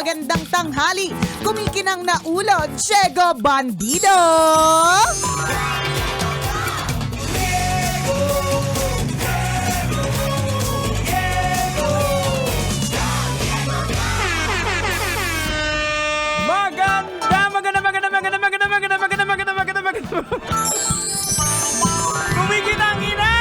magandang tanghali. Kumikinang na ulo, Diego Bandido. Kumikinang ina!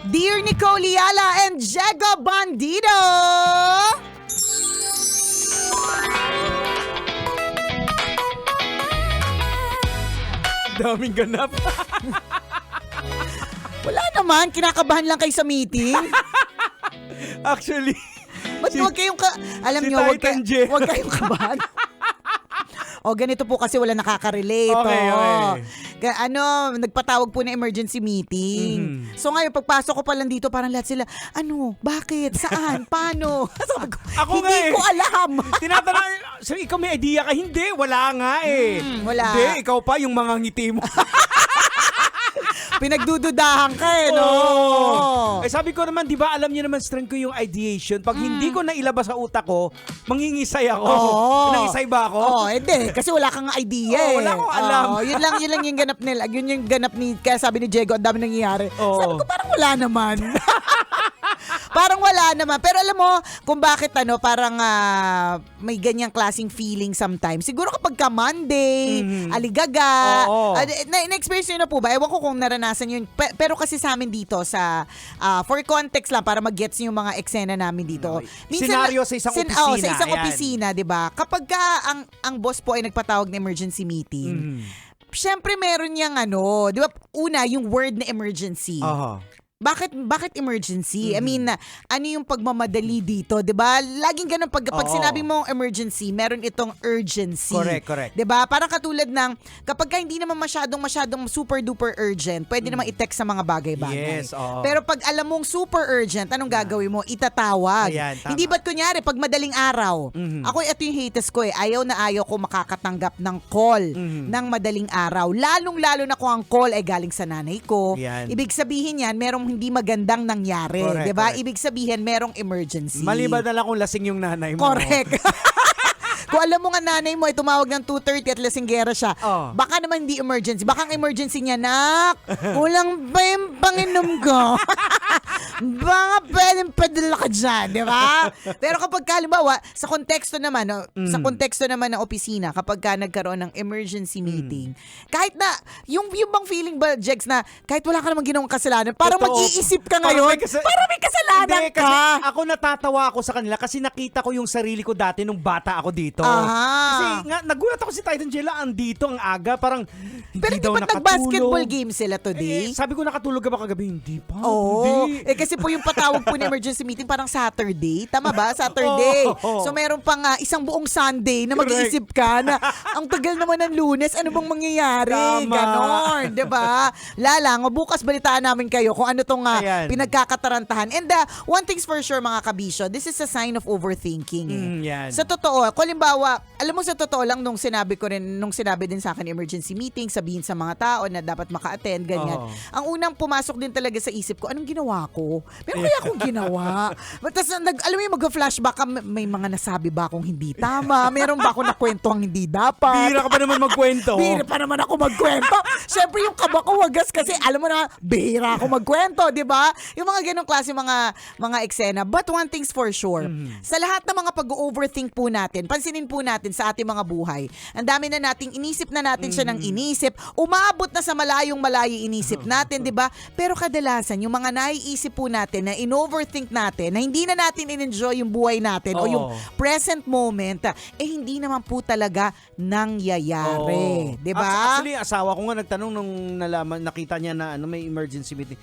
Dear Nicole Yala and Diego Bandido. Daming ganap. Wala naman, kinakabahan lang kayo sa meeting. Actually, Ba't huwag kayong alam si nyo, Titan J. huwag kayong kabahan. O ganito po kasi wala nakaka-relate. Okay. Nagpatawag po na emergency meeting. So ngayon, pagpasok ko pa lang dito, parang lahat sila, bakit, saan, paano? Sabi ko, Ako nga hindi ko alam. tinatanong, so ikaw may idea ka? Hindi, wala nga eh. Wala. Hindi, ikaw pa yung mga ngiti mo. Pinagdududahan ka no? Oo. Sabi ko naman, di ba, alam niyo naman strength ko yung ideation. Pag hindi ko nailabas sa utak ko, mangingisay ako. Nangisay ba ako? Hindi. Kasi wala kang idea Wala akong alam. Yun lang yung ganap nila. Yun yung ganap ni, kaya sabi ni Diego, ang dami nangyayari. Sabi ko, parang wala naman. Parang wala naman. Pero alam mo, kung bakit parang may ganyang klaseng feeling sometimes. Siguro kapag ka Monday, aligaga. Na-experience nyo na po ba? Ewan ko kung naranasan yun. Pero kasi sa amin dito, for context lang, para mag-gets yung mga eksena namin dito. Senaryo sa isang opisina. Sa isang opisina, di ba? Kapag ka ang boss po ay nagpatawag ng emergency meeting, syempre meron niyang di ba? Una, yung word na emergency. Bakit emergency? I mean, ano yung pagmamadali dito, 'di ba? Laging ganun pag sinabi mong emergency, meron itong urgency. Correct. 'Di ba? Parang katulad ng kapag hindi naman masyadong super duper urgent, pwede namang i-text sa mga bagay-bagay. Yes, oo. Pero pag alam mong super urgent, anong gagawin mo? Itatawag. Ayan, tama. Hindi ba't kunyari pag madaling araw? Ako ito yung haters ko Ayaw na ayaw ko makakatanggap ng call ng madaling araw. Lalong-lalo na kung ang call ay galing sa nanay ko. Yan. Ibig sabihin yan, merong hindi magandang nangyari. Correct, 'Di ba? correct. Ibig sabihin, merong emergency. Maliban na lang kung lasing yung nanay mo. Correct. Kung alam mo nga nanay mo ay tumawag ng 2:30 at lasinggera siya, baka naman hindi emergency. Baka ang emergency niya, nak, kulang ba yung panginom ko? Baka pwedeng padala ka dyan, di ba? Pero kapag halimbawa, sa konteksto naman ng opisina, kapag ka nagkaroon ng emergency meeting, kahit na, yung bang feeling ba, Jex, na kahit wala ka namang ginawang kasalanan, parang mag-iisip ka ngayon, parang may kasalanan Hindi, ka. kasi ako natatawa ako sa kanila kasi nakita ko yung sarili ko dati nung bata ako dito. Kasi nga, nagulat ako si Titan Jella, andito ang aga, parang hindi Pero hindi daw ba't nakatulog. nag-basketball game sila today? Sabi ko, nakatulog ka ba kagabi? Hindi pa. Oo. Hindi. Kasi po yung patawag po ng emergency meeting parang Saturday. Tama ba? Saturday. So meron pang isang buong Sunday na mag-iisip ka na ang tagal naman ng Lunes, ano bang mangyayari? Tama. Ganon. Diba? Lalang, bukas balitaan namin kayo kung ano tong pinagkakatarantahan. And one thing's for sure mga kabisyo, this is a sign of overthinking. Yan. Sa totoo, kung halimbawa, alam mo sa totoo lang nung sinabi din sa akin emergency meeting, sabihin sa mga tao na dapat maka-attend, ganyan. Ang unang pumasok din talaga sa isip ko, anong ginawa ko? Pero kaya akong ginawa. Tapos, alam mo yung mag-flashback ka, may mga nasabi ba akong hindi tama? Meron ba ako nakwento ang hindi dapat? Bihira ka pa naman magkwento. Bihira pa naman ako magkwento. Siyempre yung kaba ko wagas kasi alam mo na, bihira ako magkwento, di ba? Yung mga ganong klase mga eksena. But one thing's for sure, sa lahat ng mga pag-overthink po natin, pansinin po natin sa ating mga buhay, ang dami na nating inisip na natin siya ng inisip, umabot na sa malayong inisip natin, di ba? Pero kadalasan, yung mga naiisip po natin na in-overthink natin, na hindi na natin in-enjoy yung buhay natin o yung present moment, hindi naman po talaga nangyayari. Di ba? Actually, asawa ko nga nagtanong nung nakita niya na may emergency meeting.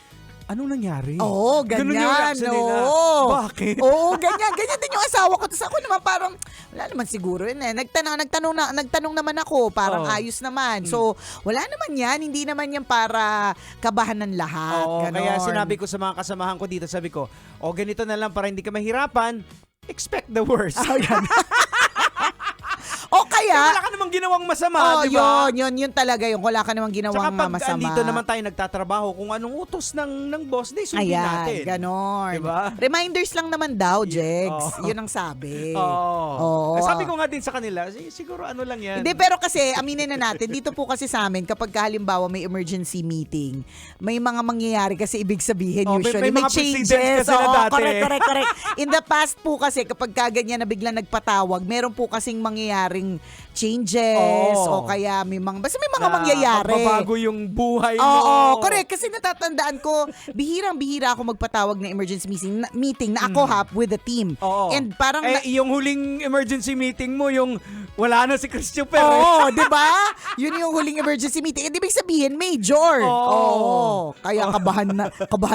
anong nangyari? Oo, Ganun yung ganyan. reaction nila. Oo. Bakit? Oo, ganyan. Ganyan din yung asawa ko. Tapos ako naman parang, wala naman siguro yun eh. Nagtanong naman ako. Parang ayos naman. So, wala naman yan. Hindi naman yan para kabahan ng lahat. Oo, Ganon. kaya sinabi ko sa mga kasamahan ko dito, sabi ko, ganito na lang para hindi ka mahirapan, expect the worst. Ayan. O kaya, Wala ka namang ginawang masama, di ba? yun talaga yung wala ka namang ginawang Tsaka pag masama. andito naman tayo nagtatrabaho, kung anong utos ng boss, di sundin natin. Ganon. Diba? Reminders lang naman daw, Jegs. Oo. Yun ang sabi. Oo. Sabi ko nga din sa kanila, siguro ano lang yan. Hindi, pero kasi, aminin na natin, dito po kasi sa amin, kapag halimbawa may emergency meeting, may mga mangyayari kasi ibig sabihin usually. may mga changes. precedents kasi na Oo, dati. correct. In the past po kasi, kapag ganyan na biglang nagpatawag, meron po kasing mangyayaring changes o kaya basta may mga mangyayari. Magbabago yung buhay mo. Oo, correct. Kasi natatandaan ko, bihirang-bihira ako magpatawag ng emergency meeting na ako with the team. Oo. And parang yung huling emergency meeting mo, yung wala na si Christopher. Oo, di ba? Yun yung huling emergency meeting. Ibig sabihin, major. Oo. Kaya kabahan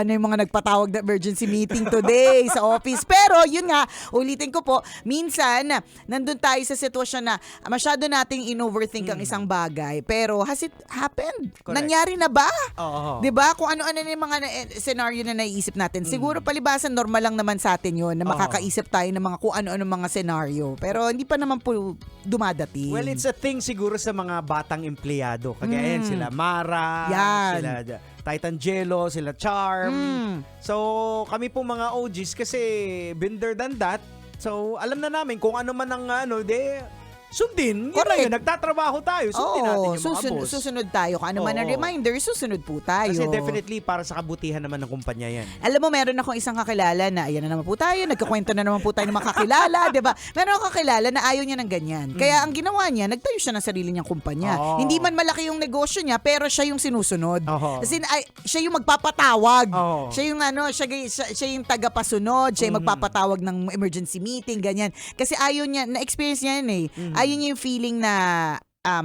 na yung mga nagpatawag na emergency meeting today sa office. Pero yun nga, ulitin ko po, minsan, nandun tayo sa sitwasyon na masyado nating in-overthink ang isang bagay. Pero has it happened? Correct. Nangyari na ba? Oo. Di ba? Kung ano-ano na yung mga scenario na naiisip natin. Siguro palibasan, normal lang naman sa atin yun na makakaisip tayo ng mga kung ano-ano mga scenario. Pero hindi pa naman po dumadating. Well, it's a thing siguro sa mga batang empleyado. Kagaya yan, sila Mara, Yan. sila Titan Jello, sila Charm. So, kami po mga OGs kasi been there than that. So, alam na namin kung ano man ang sundin. Yun lang Correct. yun. Nagtatrabaho tayo. Sundin natin yung mga boss. Susunod tayo. Kung ano man ang Oo. reminder, susunod po tayo. Kasi definitely para sa kabutihan naman ng kumpanya yan. Alam mo, meron akong isang kakilala na, ayan na naman po tayo, nagkakwento na naman po tayo ng mga kakilala, di ba? Meron akong kakilala na ayaw niya ng ganyan. Kaya ang ginawa niya, nagtayo siya ng sarili niyang kumpanya. Oo. Hindi man malaki yung negosyo niya, pero siya yung sinusunod. Oo. As in, siya yung magpapatawag. Oo. Siya yung siya yung tagapasunod, siya yung magpapatawag ng emergency meeting, ganyan. Kasi ayaw niya, na-experience niya yan eh. Ayaw niya yung feeling na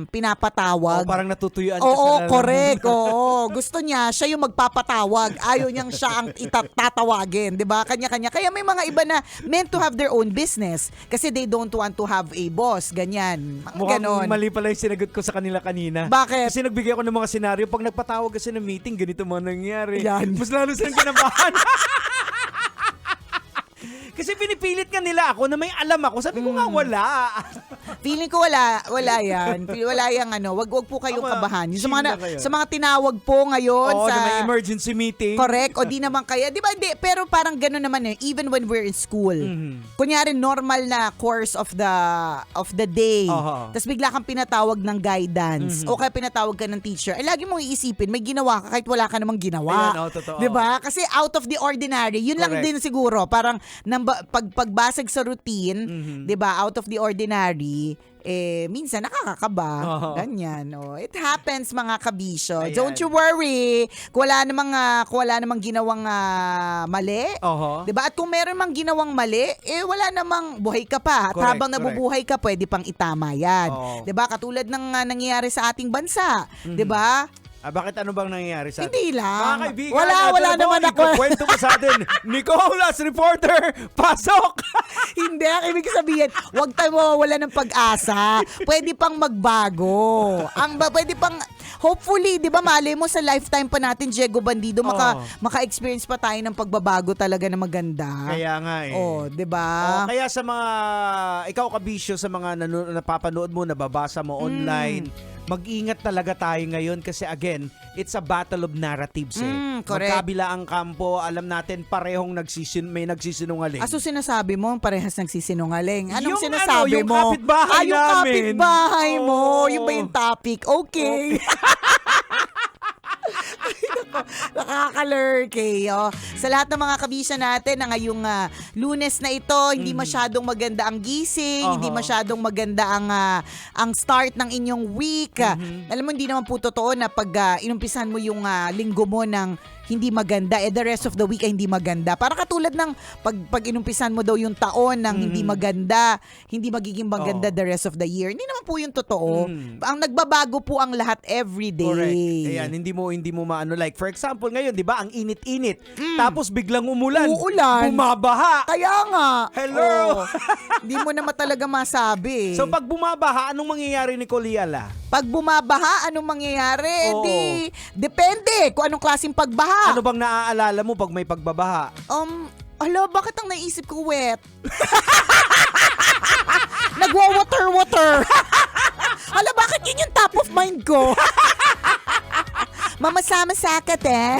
pinapatawag. Parang natutuyuan ka Oo, sa correct. Oo. Gusto niya, siya yung magpapatawag. Ayaw niyang siya ang tatawagin. Diba? Kanya-kanya. Kaya may mga iba na meant to have their own business kasi they don't want to have a boss. Ganyan. Mukhang Ganon. mali pala yung sinagot ko sa kanila kanina. Bakit? Kasi nagbigay ako ng mga senaryo. Pag nagpatawag kasi ng meeting, ganito mga nangyari. Yan. Mas lalo silang kinabahan. Kasi pinipilit nga nila ako na may alam ako. Sabi ko nga wala. Feeling ko wala yan. Wala yang wag po kayong Tama. kabahan. Yung Chill na kayo. sa mga tinawag po ngayon Oo, sa na may emergency meeting. correct o di naman kaya. Di ba? Di, pero parang gano'n naman even when we're in school. Kunyari normal na course of the day. Aha. Tapos bigla kang pinatawag ng guidance o kaya pinatawag ka ng teacher. Lagi mong iisipin, may ginawa ka kahit wala ka namang ginawa. Ayan, totoo. Di ba? Kasi out of the ordinary. Yun lang Correct. din siguro. Parang pagbasag sa routine, di ba? Out of the ordinary, minsan nakakakaba. Ganyan. It happens, mga kabisyo. Ayan. Don't you worry. Kung wala namang ginawang mali. Oho. 'Di ba? At kung meron mang ginawang mali, wala namang buhay ka pa. At Correct, habang nabubuhay ka, pwede pang itama 'yan. Oo. 'Di ba? Katulad ng nangyayari sa ating bansa, 'di ba? Bakit ano bang nangyayari sa atin? Hindi lang. Mga kaibigan, Wala naman ako. Kwento mo sa atin. Nicolas, reporter, pasok! Hindi, ang ibig sabihin, huwag tayo mawawala ng pag-asa. Pwede pang magbago. Pwede pang, hopefully, di ba, mali mo sa lifetime pa natin, Diego Bandido, maka-experience pa tayo ng pagbabago talaga na maganda. Kaya nga eh. Di ba? Kaya sa mga, ikaw kabisyo, sa mga napapanood mo, nababasa mo online, mag-ingat talaga tayo ngayon kasi again, it's a battle of narratives correct. Magkabila ang kampo, alam natin parehong may nagsisinungaling. Aso sinasabi mo, parehas nagsisinungaling. Anong Yung sinasabi yung mo? kapitbahay yung namin. kapitbahay mo. Oo. Yung ba yung topic? Okay. Nakaka-lurky. Sa lahat ng mga kabisa natin na ngayong Lunes na ito, hindi masyadong maganda ang gising, hindi masyadong maganda ang start ng inyong week. Alam mo, hindi naman po totoo na pag inumpisan mo yung linggo mo ng hindi maganda, the rest of the week ay hindi maganda. Para katulad ng pag inumpisan mo daw yung taon ng hindi maganda, hindi magiging maganda the rest of the year. Hindi naman po yung totoo. Ang nagbabago po ang lahat every day. Correct. Ayan, hindi mo maano, like for For example, ngayon, di ba, ang init-init. Tapos biglang umulan. Uulan. Bumabaha. Kaya nga. Hello. Hindi mo naman talaga masabi. So pag bumabaha, anong mangyayari ni Koliala? Pag bumabaha, anong mangyayari? Oo. Di, depende kung anong klaseng pagbaha. Ano bang naaalala mo pag may pagbabaha? Hala, bakit ang naisip ko wet? Nagwa-water. Hala, bakit yun yung top of mind ko? Mamasama sa akat eh.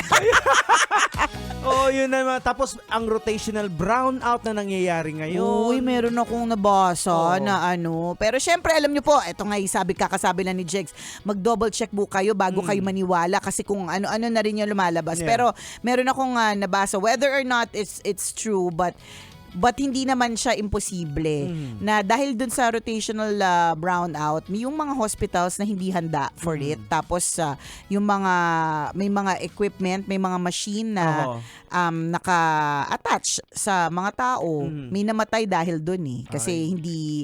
Oh, yun naman. Tapos ang rotational brownout na nangyayari ngayon. Uy, meron akong nabasa Oo. na ano. Pero syempre, alam nyo po, eto nga kakasabi lang ni Jegs, mag-double check po kayo bago kayo maniwala kasi kung ano-ano na rin yung lumalabas. Yeah. Pero meron akong nabasa, whether or not it's true, but hindi naman siya imposible na dahil dun sa rotational brownout, may yung mga hospitals na hindi handa for it. Tapos yung may mga equipment, may mga machine na naka-attach sa mga tao. May namatay dahil dun kasi hindi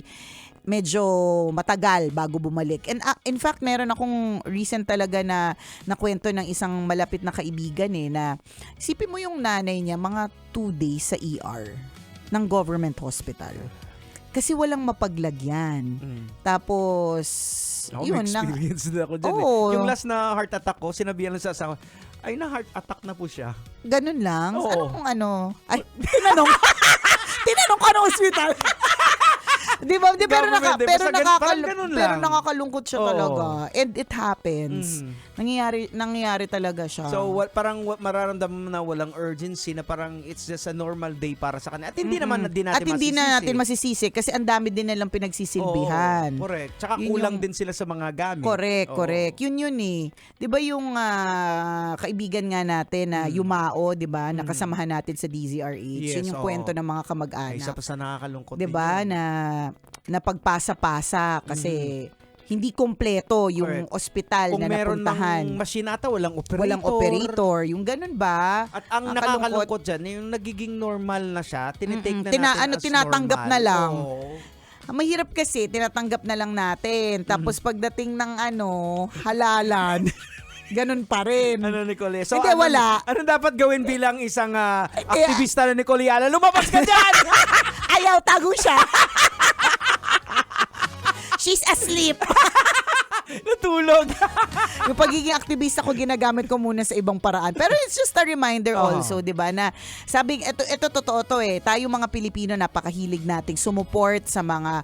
medyo matagal bago bumalik. And in fact, meron akong recent talaga na kwento ng isang malapit na kaibigan na isipin mo yung nanay niya mga 2 days sa ER ng government hospital. Kasi walang mapaglagyan. Tapos, Ako, yun may lang. experience na ako dyan. Oo. Yung last na heart attack ko, sinabihan lang sa asawa, ay na heart attack na po siya. Ganun lang. Oo. Ay, tinanong ko anong hospital. Di ba? Government, Pero parang ganun lang. nakakalungkot siya Oo. talaga. And it happens. Nangyayari talaga siya. So, mararamdaman mo na walang urgency na parang it's just a normal day para sa kanila. At hindi naman din natin At hindi masisisi. na natin masisisi kasi ang dami din nilang pinagsisilbihan. Oo, correct. Tsaka Yun kulang yung- din sila sa mga gamit. Correct. Yun eh. 'Di ba yung kaibigan nga natin na Yumao, 'di ba? Nakasamahan natin sa DZRH. Yes, Yun yung oo. kwento ng mga Ay, kamag-anak. isa pa sa nakakalungkot 'Di din ba? yun. Na pagpasa-pasa kasi hindi kompleto yung Correct. ospital Kung na meron napuntahan. ng machine ata, walang operator. Walang operator. Yung ganun ba? At ang nakakalungkot dyan, yung nagiging normal na siya, tinitake na natin as tinatanggap normal. na lang. Oo. Ang mahirap kasi, tinatanggap na lang natin. Tapos pagdating ng halalan, ganun pa rin. Ano, Nicole? So, Hindi, wala. Ano dapat gawin bilang isang aktivista na Nicole Yala? Lumabas ka dyan! Ayaw, tago siya. She's asleep. Natulog. Yung pagiging aktivista ko, ginagamit ko muna sa ibang paraan. Pero it's just a reminder also, di ba, na sabi, ito totoo to tayo mga Pilipino, napakahilig nating sumuport sa mga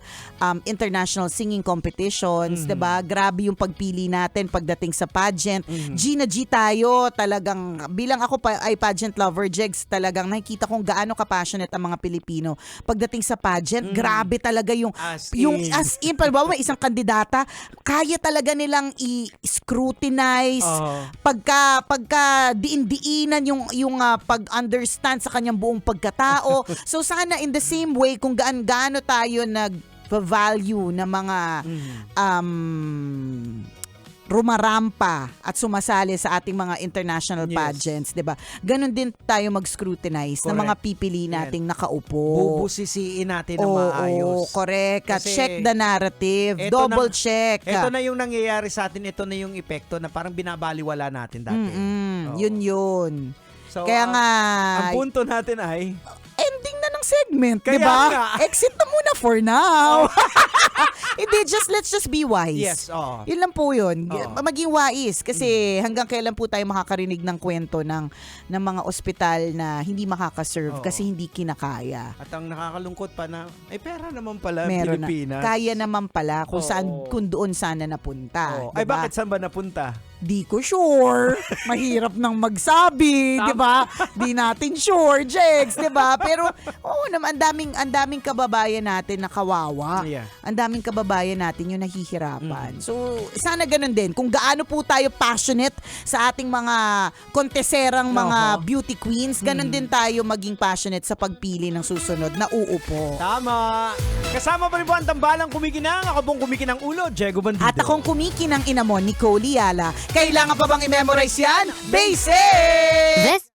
international singing competitions, di ba? Grabe yung pagpili natin pagdating sa pageant. G na G tayo, talagang, bilang ako ay pageant lover, Jegs, talagang nakikita kong gaano ka-passionate ang mga Pilipino. Pagdating sa pageant, grabe talaga yung as in, palibhasa may isang kandidata, kaya talaga nilang i-scrutinize, pagka diin-diinan yung pag-understand sa kanyang buong pagkatao. So sana in the same way, kung gaano tayo nag-value na mga rumarampa at sumasali sa ating mga international pageants, 'di ba? Ganon din tayo mag-scrutinize ng mga pipili nating nakaupo. Bubusisiin natin ng maayos. Correct. Kasi Check the narrative. Eto Double na- check. Ito na yung nangyayari sa atin. Ito na yung epekto na parang binabaliwala natin dati. Oo. Yun. So, Kaya nga, ang punto natin ay ending na ng segment, Kaya di ba? nga. Exit na muna for now. Hindi, let's just be wise. yes, oo. Yun lang po yun. Oo. Maging wise. Kasi hanggang kailan po tayo makakarinig ng kwento ng mga ospital na hindi makakaserve Oo. kasi hindi kinakaya. At ang nakakalungkot pa na, ay pera naman pala Meron na. Pilipinas. Kaya naman pala kung Oo. kung doon sana napunta. Oo. Ay diba? bakit saan ba napunta? Di ko sure. Mahirap nang magsabi, 'di ba? Di natin sure, Jegs, 'di ba? Pero naman ang daming kababayan natin na kawawa. Yeah. Ang daming kababayan natin yung nahihirapan. So, sana ganun din. Kung gaano po tayo passionate sa ating mga konteserang mga beauty queens, ganun din tayo maging passionate sa pagpili ng susunod na uupo. Tama. Kasama pa rin po ang tambalang kumikinang. Ako pong kumikinang ulo, Diego Bandido. At akong kumikinang inamon, Nicole Yala. Kailangan pa bang i-memorize yan? Basic! This